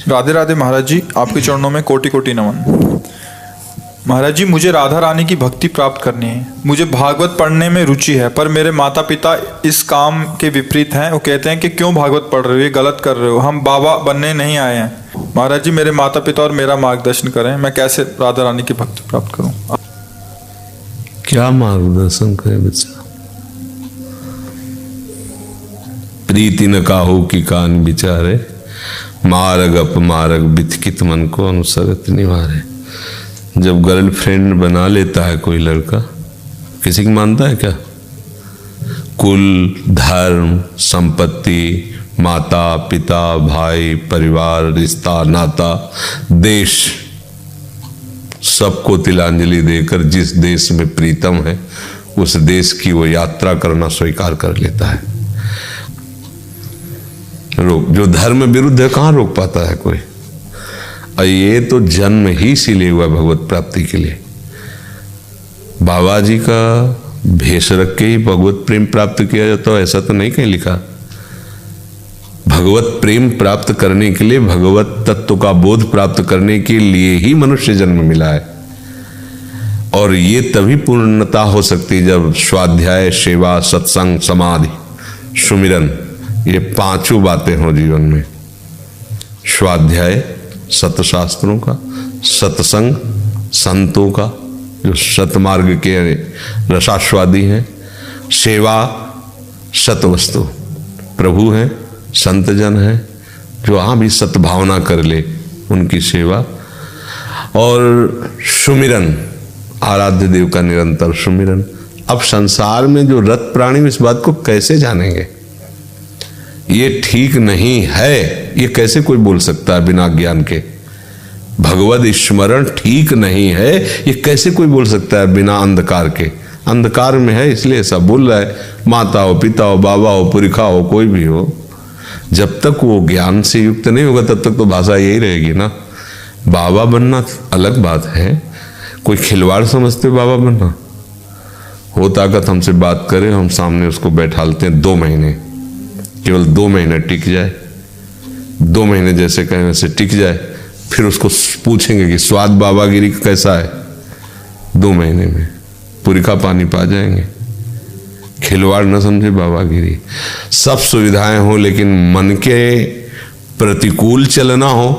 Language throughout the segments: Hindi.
राधे राधे महाराज जी, आपके चरणों में कोटि कोटि नमन। महाराज जी, मुझे राधा रानी की भक्ति प्राप्त करनी है। मुझे भागवत पढ़ने में रुचि है, पर मेरे माता पिता इस काम के विपरीत हैं। वो कहते हैं कि क्यों भागवत पढ़ रहे हो, ये गलत कर रहे हो, हम बाबा बनने नहीं आए हैं। महाराज जी, मेरे माता पिता और मेरा मार्गदर्शन करें, मैं कैसे राधा रानी की भक्ति प्राप्त करूं? क्या मार्गदर्शन करें बच्चा? प्रीति न काहू की कान बिचारे, मार्ग अपमार्ग बिथकित मन को अनुसरत निवारे। जब गर्लफ्रेंड बना लेता है कोई लड़का, किसी की मानता है क्या? कुल, धर्म, संपत्ति, माता पिता, भाई, परिवार, रिश्ता, नाता, देश, सबको तिलांजलि देकर जिस देश में प्रीतम है उस देश की वो यात्रा करना स्वीकार कर लेता है। जो धर्म विरुद्ध है कहाँ रोक पाता है कोई? और ये तो जन्म ही इसीलिए हुआ भगवत प्राप्ति के लिए। बाबा जी का भेष रख के ही भगवत प्रेम प्राप्त किया जाता है, ऐसा तो नहीं कहीं लिखा। भगवत प्रेम प्राप्त करने के लिए, भगवत तत्व का बोध प्राप्त करने के लिए ही मनुष्य जन्म मिला है। और ये तभी पूर्णता हो सकती है जब स्वाध्याय, सेवा, सत्संग, समाधि, सुमिरन, ये पांचों बातें हो जीवन में। स्वाध्याय सतशास्त्रों का, सत्संग संतों का जो सतमार्ग के रसास्वादी हैं, सेवा सतवस्तु प्रभु हैं, संत जन हैं जो वहाँ भी सद्भावना कर ले उनकी सेवा, और सुमिरन, आराध्य देव का निरंतर सुमिरन। अब संसार में जो रत प्राणी इस बात को कैसे जानेंगे? ये ठीक नहीं है, ये कैसे कोई बोल सकता है बिना ज्ञान के? भगवद स्मरण ठीक नहीं है, ये कैसे कोई बोल सकता है बिना अंधकार के? अंधकार में है इसलिए ऐसा बोल रहा है। माता हो, पिता हो, बाबा हो, पुरखा हो, कोई भी हो, जब तक वो ज्ञान से युक्त नहीं होगा तब तक तो भाषा यही रहेगी ना। बाबा बनना अलग बात है, कोई खिलवाड़ समझते बाबा बनना? हो ताकत हमसे बात करे, हम सामने उसको बैठालते हैं 2 महीने, केवल 2 महीने टिक जाए, 2 महीने जैसे कहें वैसे टिक जाए, फिर उसको पूछेंगे कि स्वाद बाबागिरी कैसा है, 2 महीने में पुरिखा पानी पा जाएंगे। खिलवाड़ न समझे बाबागिरी। सब सुविधाएं हो लेकिन मन के प्रतिकूल चलना हो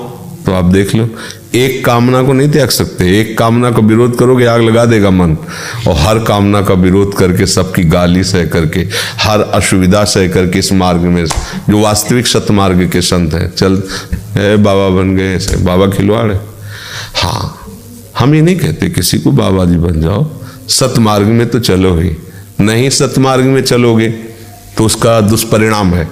तो आप देख लो, एक कामना को नहीं त्याग सकते। एक कामना का विरोध करोगे आग लगा देगा मन, और हर कामना का विरोध करके, सबकी गाली सह करके, हर असुविधा सह करके इस मार्ग में जो वास्तविक सतमार्ग के संत हैं, चल बाबा बन गए, ऐसे बाबा खिलवाड़ है। हाँ, हम ये नहीं कहते किसी को बाबा जी बन जाओ, सतमार्ग में तो चलो ही। नहीं सतमार्ग में चलोगे तो उसका दुष्परिणाम है।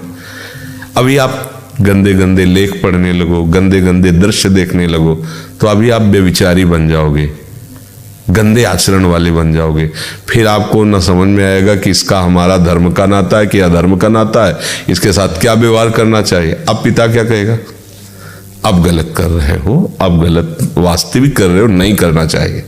अभी आप गंदे गंदे लेख पढ़ने लगो, गंदे गंदे दृश्य देखने लगो, तो अभी आप बेविचारी बन जाओगे, गंदे आचरण वाले बन जाओगे। फिर आपको न समझ में आएगा कि इसका हमारा धर्म का नाता है कि अधर्म का नाता है, इसके साथ क्या व्यवहार करना चाहिए। अब पिता क्या कहेगा? अब गलत कर रहे हो, अब गलत वास्तविक कर रहे हो, नहीं करना चाहिए।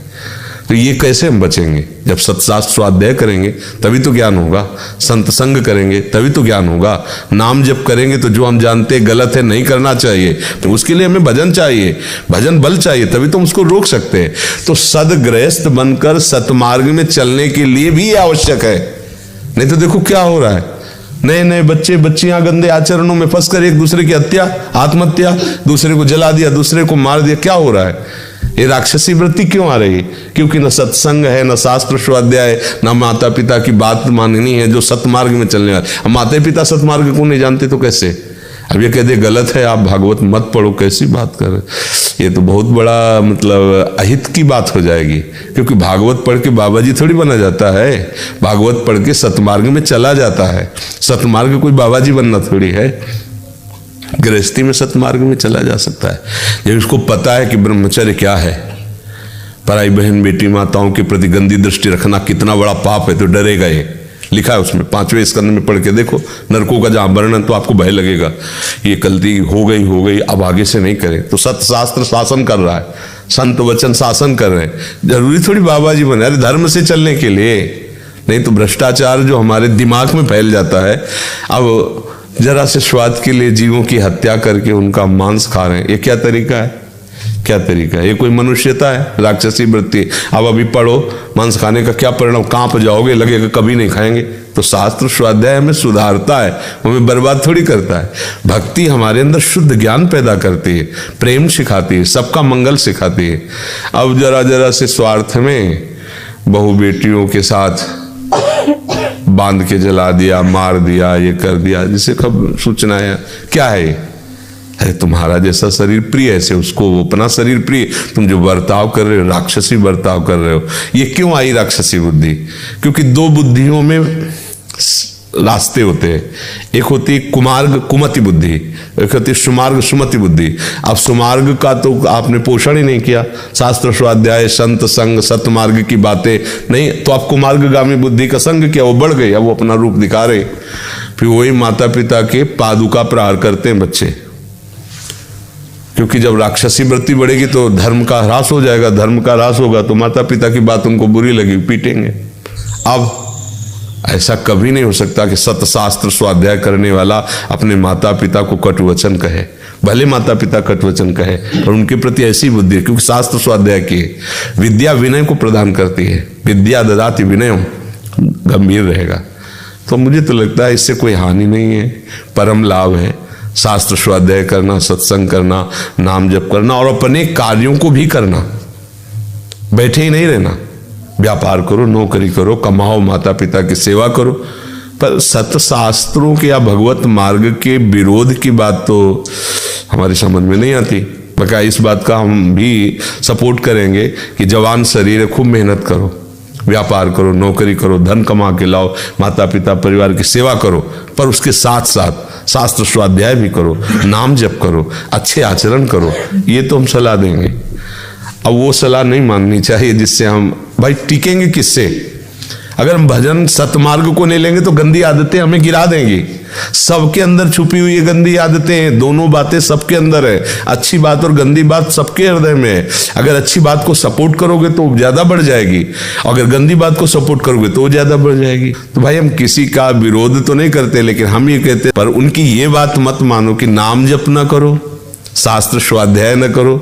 तो ये कैसे हम बचेंगे? जब सत्शास्त्र स्वाध्याय करेंगे तभी तो ज्ञान होगा, संत संग करेंगे तभी तो ज्ञान होगा, नाम जप करेंगे तो जो हम जानते गलत है नहीं करना चाहिए, तो उसके लिए हमें भजन चाहिए, भजन बल चाहिए, तभी तो हम उसको रोक सकते हैं। तो सदगृहस्थ बनकर सतमार्ग में चलने के लिए भी आवश्यक है। नहीं तो देखो क्या हो रहा है, नए नए बच्चे बच्चियां गंदे आचरणों में फंसकर एक दूसरे की हत्या, आत्महत्या, दूसरे को जला दिया, दूसरे को मार दिया। क्या हो रहा है? ये राक्षसी वृत्ति क्यों आ रही है? क्योंकि न सत्संग है, न शास्त्र स्वाध्याय, न माता पिता की बात माननी है जो सतमार्ग में चलने वाले। अब माता पिता सतमार्ग को नहीं जानते तो कैसे? अब ये कहते गलत है, आप भागवत मत पढ़ो, कैसी बात कर रहे? ये तो बहुत बड़ा मतलब अहित की बात हो जाएगी, क्योंकि भागवत पढ़ के बाबा जी थोड़ी बना जाता है, भागवत पढ़ के सतमार्ग में चला जाता है। सतमार्ग कोई बाबा जी बनना थोड़ी है, गृहस्थी में सतमार्ग में चला जा सकता है। जब उसको पता है कि ब्रह्मचर्य क्या है, पराई बहन बेटी माताओं के प्रति गंदी दृष्टि रखना कितना बड़ा पाप है, तो डरेगा। ये लिखा है उसमें, 5वें स्कंद में पढ़ के देखो, नरकों का जहां वर्णन, तो आपको भय लगेगा ये गलती हो गई, अब आगे से नहीं करें। तो सतशास्त्र शासन कर रहा है, संत वचन शासन कर रहे हैं। जरूरी थोड़ी बाबा जी बने, अरे धर्म से चलने के लिए, नहीं तो भ्रष्टाचार जो हमारे दिमाग में फैल जाता है। अब जरा से स्वाद के लिए जीवों की हत्या करके उनका मांस खा रहे हैं। ये क्या तरीका है? क्या तरीका है? ये कोई मनुष्यता है? राक्षसी वृत्ति। अब अभी पढ़ो, मांस खाने का क्या परिणाम, कांप जाओगे, लगेगा कभी नहीं खाएंगे। तो शास्त्र स्वाध्याय हमें सुधारता है, हमें बर्बाद थोड़ी करता है। भक्ति हमारे अंदर शुद्ध ज्ञान पैदा करती है, प्रेम सिखाती है, सबका मंगल सिखाती है। अब जरा जरा से स्वार्थ में बहू बेटियों के साथ बांध के जला दिया, मार दिया, ये कर दिया, जिसे कब सूचना है क्या है? अरे तुम्हारा जैसा शरीर प्रिय है, उसको अपना शरीर प्रिय, तुम जो बर्ताव कर रहे हो राक्षसी बर्ताव कर रहे हो। ये क्यों आई राक्षसी बुद्धि? क्योंकि दो बुद्धियों में रास्ते होते हैं। एक होती है कुमार्ग कुमति बुद्धि, एक होती है सुमार्ग सुमति बुद्धि। अब सुमार्ग का तो आपने पोषण ही नहीं किया, शास्त्र स्वाध्याय संत संग सतमार्ग की बातें नहीं, तो आप कुमार्गगामी बुद्धि का संग किया, वो बढ़ गई, अब वो अपना रूप दिखा रहे। फिर वही माता पिता के पादुका प्रहार करते हैं बच्चे, क्योंकि जब राक्षसी वृत्ति बढ़ेगी तो धर्म का ह्रास हो जाएगा, धर्म का ह्रास होगा तो माता पिता की बात उनको बुरी लगी, पीटेंगे। अब ऐसा कभी नहीं हो सकता कि सतशास्त्र स्वाध्याय करने वाला अपने माता पिता को कटुवचन कहे, भले माता पिता कटुवचन कहे, और उनके प्रति ऐसी बुद्धि है, क्योंकि शास्त्र स्वाध्याय की विद्या विनय को प्रदान करती है। विद्या ददाति विनय, गंभीर रहेगा। तो मुझे तो लगता है इससे कोई हानि नहीं है, परम लाभ है। शास्त्र स्वाध्याय करना, सत्संग करना, नाम जप करना, और अपने कार्यों को भी करना, बैठे ही नहीं रहना। व्यापार करो, नौकरी करो, कमाओ, माता पिता की सेवा करो, पर सतशास्त्रों के या भगवत मार्ग के विरोध की बात तो हमारी समझ में नहीं आती। बका इस बात का हम भी सपोर्ट करेंगे कि जवान शरीर है, खूब मेहनत करो, व्यापार करो, नौकरी करो, धन कमा के लाओ, माता पिता परिवार की सेवा करो, पर उसके साथ साथ शास्त्र स्वाध्याय भी करो, नाम जप करो, अच्छे आचरण करो। ये तो हम सलाह देंगे। अब वो सलाह नहीं माननी चाहिए जिससे हम भाई टिकेंगे किससे? अगर हम भजन सतमार्ग को नहीं लेंगे तो गंदी आदतें हमें गिरा देंगी। सबके अंदर छुपी हुई ये गंदी आदतें हैं, दोनों बातें सबके अंदर है। अच्छी बात और गंदी बात सबके हृदय में है। अगर अच्छी बात को सपोर्ट करोगे तो ज्यादा बढ़ जाएगी, अगर गंदी बात को सपोर्ट करोगे तो ज्यादा बढ़ जाएगी। तो भाई हम किसी का विरोध तो नहीं करते, लेकिन हम ये कहते पर उनकी ये बात मत मानो कि नाम जप न करो, शास्त्र स्वाध्याय न करो,